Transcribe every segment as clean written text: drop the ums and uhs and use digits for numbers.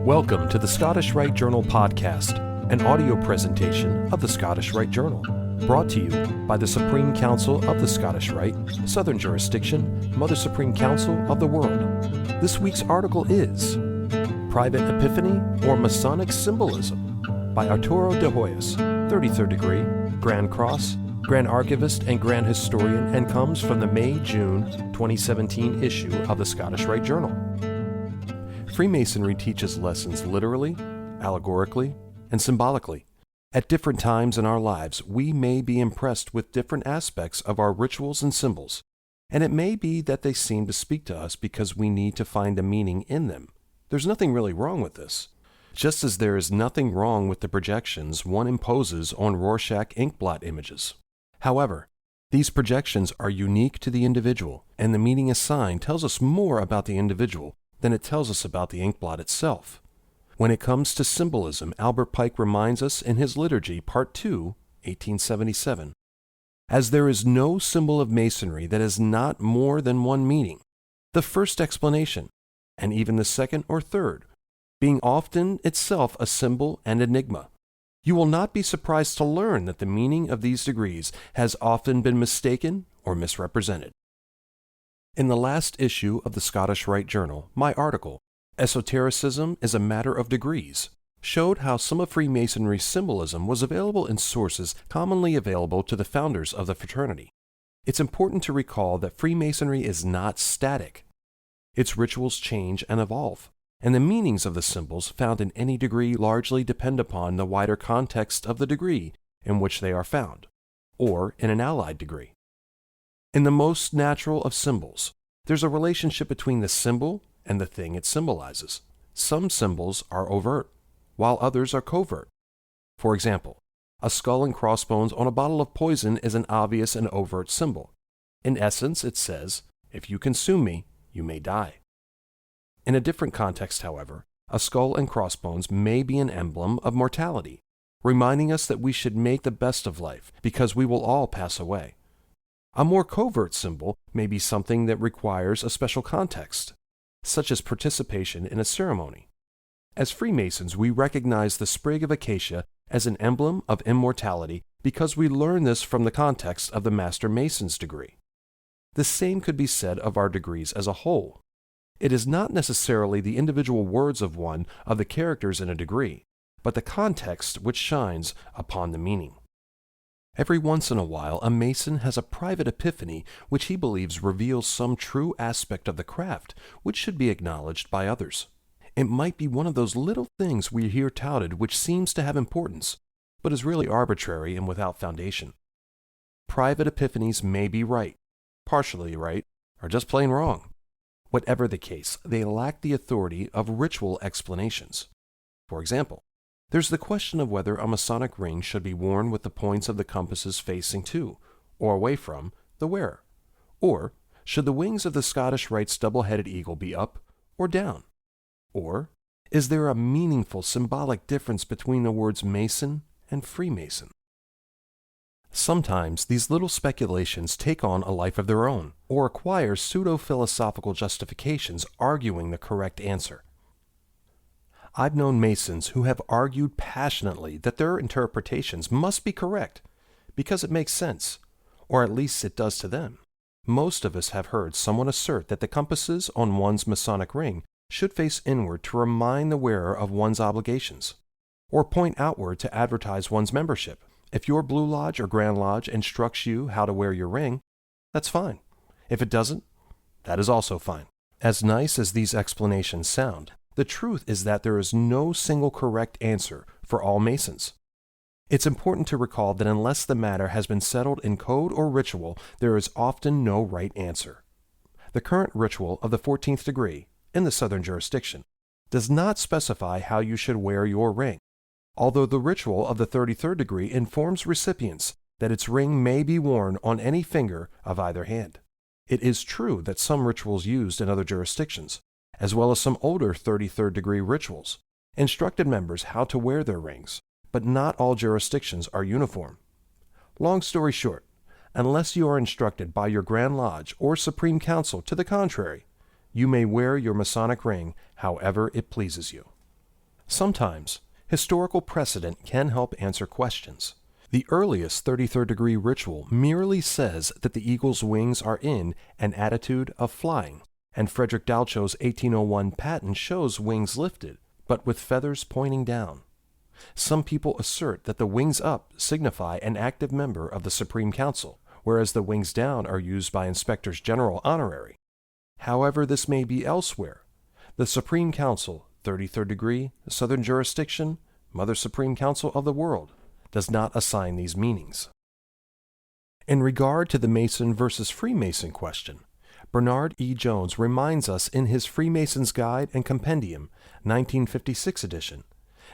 Welcome to the Scottish Rite Journal podcast, an audio presentation of the Scottish Rite Journal, brought to you by the Supreme Council of the Scottish Rite, Southern Jurisdiction, Mother Supreme Council of the world. This week's article is Private Epiphany or Masonic Symbolism by Arturo de Hoyos, 33rd degree, Grand Cross, Grand Archivist and Grand Historian, and comes from the May-June 2017 issue of the Scottish Rite Journal. Freemasonry teaches lessons literally, allegorically, and symbolically. At different times in our lives, we may be impressed with different aspects of our rituals and symbols, and it may be that they seem to speak to us because we need to find a meaning in them. There's nothing really wrong with this. Just as there is nothing wrong with the projections one imposes on Rorschach inkblot images. However, these projections are unique to the individual, and the meaning assigned tells us more about the individual than it tells us about the inkblot itself. When it comes to symbolism, Albert Pike reminds us in his Liturgy, Part 2, 1877, as there is no symbol of Masonry that has not more than one meaning, the first explanation, and even the second or third, being often itself a symbol and enigma. You will not be surprised to learn that the meaning of these degrees has often been mistaken or misrepresented. In the last issue of the Scottish Rite Journal, my article, Esotericism is a Matter of Degrees, showed how some of Freemasonry's symbolism was available in sources commonly available to the founders of the fraternity. It's important to recall that Freemasonry is not static. Its rituals change and evolve, and the meanings of the symbols found in any degree largely depend upon the wider context of the degree in which they are found, or in an allied degree. In the most natural of symbols, there's a relationship between the symbol and the thing it symbolizes. Some symbols are overt, while others are covert. For example, a skull and crossbones on a bottle of poison is an obvious and overt symbol. In essence, it says, if you consume me, you may die. In a different context, however, a skull and crossbones may be an emblem of mortality, reminding us that we should make the best of life because we will all pass away. A more covert symbol may be something that requires a special context, such as participation in a ceremony. As Freemasons, we recognize the sprig of acacia as an emblem of immortality because we learn this from the context of the Master Mason's degree. The same could be said of our degrees as a whole. It is not necessarily the individual words of one of the characters in a degree, but the context which shines upon the meaning. Every once in a while, a Mason has a private epiphany which he believes reveals some true aspect of the craft which should be acknowledged by others. It might be one of those little things we hear touted which seems to have importance, but is really arbitrary and without foundation. Private epiphanies may be right, partially right, or just plain wrong. Whatever the case, they lack the authority of ritual explanations. For example, there's the question of whether a Masonic ring should be worn with the points of the compasses facing to, or away from, the wearer. Or, should the wings of the Scottish Rite's double-headed eagle be up or down? Or, is there a meaningful symbolic difference between the words Mason and Freemason? Sometimes these little speculations take on a life of their own, or acquire pseudo-philosophical justifications arguing the correct answer. I've known Masons who have argued passionately that their interpretations must be correct because it makes sense, or at least it does to them. Most of us have heard someone assert that the compasses on one's Masonic ring should face inward to remind the wearer of one's obligations, or point outward to advertise one's membership. If your Blue Lodge or Grand Lodge instructs you how to wear your ring, that's fine. If it doesn't, that is also fine. As nice as these explanations sound, the truth is that there is no single correct answer for all Masons. It's important to recall that unless the matter has been settled in code or ritual, there is often no right answer. The current ritual of the 14th degree, in the Southern Jurisdiction, does not specify how you should wear your ring, although the ritual of the 33rd degree informs recipients that its ring may be worn on any finger of either hand. It is true that some rituals used in other jurisdictions, as well as some older 33rd degree rituals, instructed members how to wear their rings, but not all jurisdictions are uniform. Long story short, unless you are instructed by your Grand Lodge or Supreme Council to the contrary, you may wear your Masonic ring however it pleases you. Sometimes, historical precedent can help answer questions. The earliest 33rd degree ritual merely says that the eagle's wings are in an attitude of flying, and Frederick Dalcho's 1801 patent shows wings lifted, but with feathers pointing down. Some people assert that the wings up signify an active member of the Supreme Council, whereas the wings down are used by inspectors general honorary. However this may be elsewhere, the Supreme Council, 33rd degree, Southern jurisdiction, Mother Supreme Council of the world, does not assign these meanings. In regard to the Mason versus Freemason question, Bernard E. Jones reminds us in his Freemason's Guide and Compendium, 1956 edition,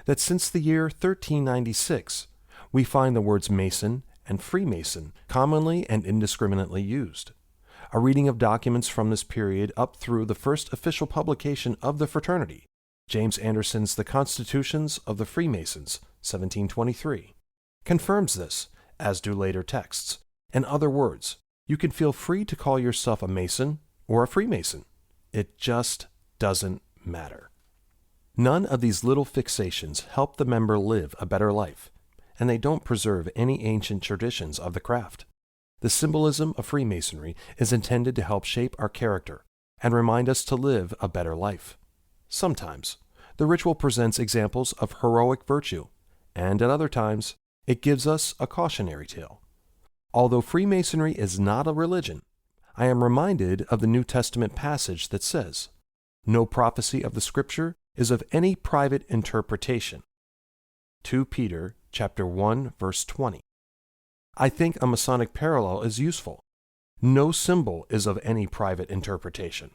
that since the year 1396, we find the words Mason and Freemason commonly and indiscriminately used. A reading of documents from this period up through the first official publication of the fraternity, James Anderson's The Constitutions of the Freemasons, 1723, confirms this, as do later texts. In other words, you can feel free to call yourself a Mason or a Freemason. It just doesn't matter. None of these little fixations help the member live a better life, and they don't preserve any ancient traditions of the craft. The symbolism of Freemasonry is intended to help shape our character and remind us to live a better life. Sometimes, the ritual presents examples of heroic virtue, and at other times, it gives us a cautionary tale. Although Freemasonry is not a religion, I am reminded of the New Testament passage that says, "No prophecy of the Scripture is of any private interpretation." 2 Peter chapter 1, verse 20. I think a Masonic parallel is useful. No symbol is of any private interpretation.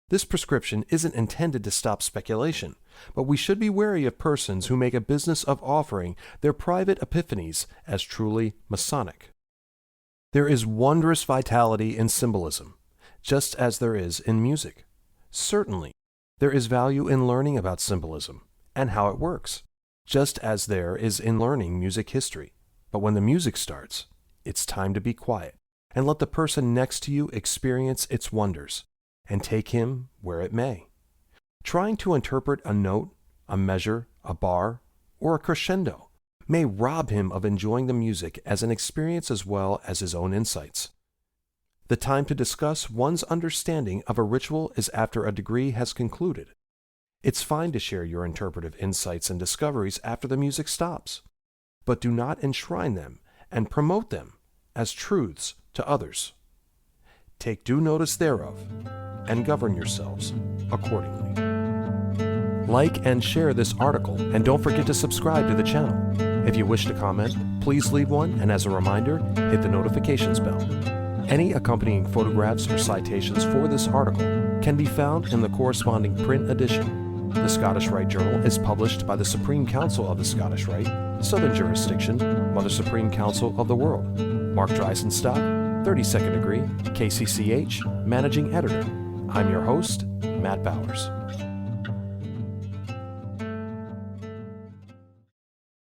This prescription isn't intended to stop speculation, but we should be wary of persons who make a business of offering their private epiphanies as truly Masonic. There is wondrous vitality in symbolism, just as there is in music. Certainly, there is value in learning about symbolism and how it works, just as there is in learning music history. But when the music starts, it's time to be quiet and let the person next to you experience its wonders, and take him where it may. Trying to interpret a note, a measure, a bar, or a crescendo may rob him of enjoying the music as an experience as well as his own insights. The time to discuss one's understanding of a ritual is after a degree has concluded. It's fine to share your interpretive insights and discoveries after the music stops, but do not enshrine them and promote them as truths to others. Take due notice thereof, and govern yourselves accordingly. Like and share this article, and don't forget to subscribe to the channel. If you wish to comment, please leave one, and as a reminder, hit the notifications bell. Any accompanying photographs or citations for this article can be found in the corresponding print edition. The Scottish Rite Journal is published by the Supreme Council of the Scottish Rite, Southern Jurisdiction, Mother Supreme Council of the World. Mark Dreisenstock, 32nd degree, KCCH, Managing Editor. I'm your host, Matt Bowers.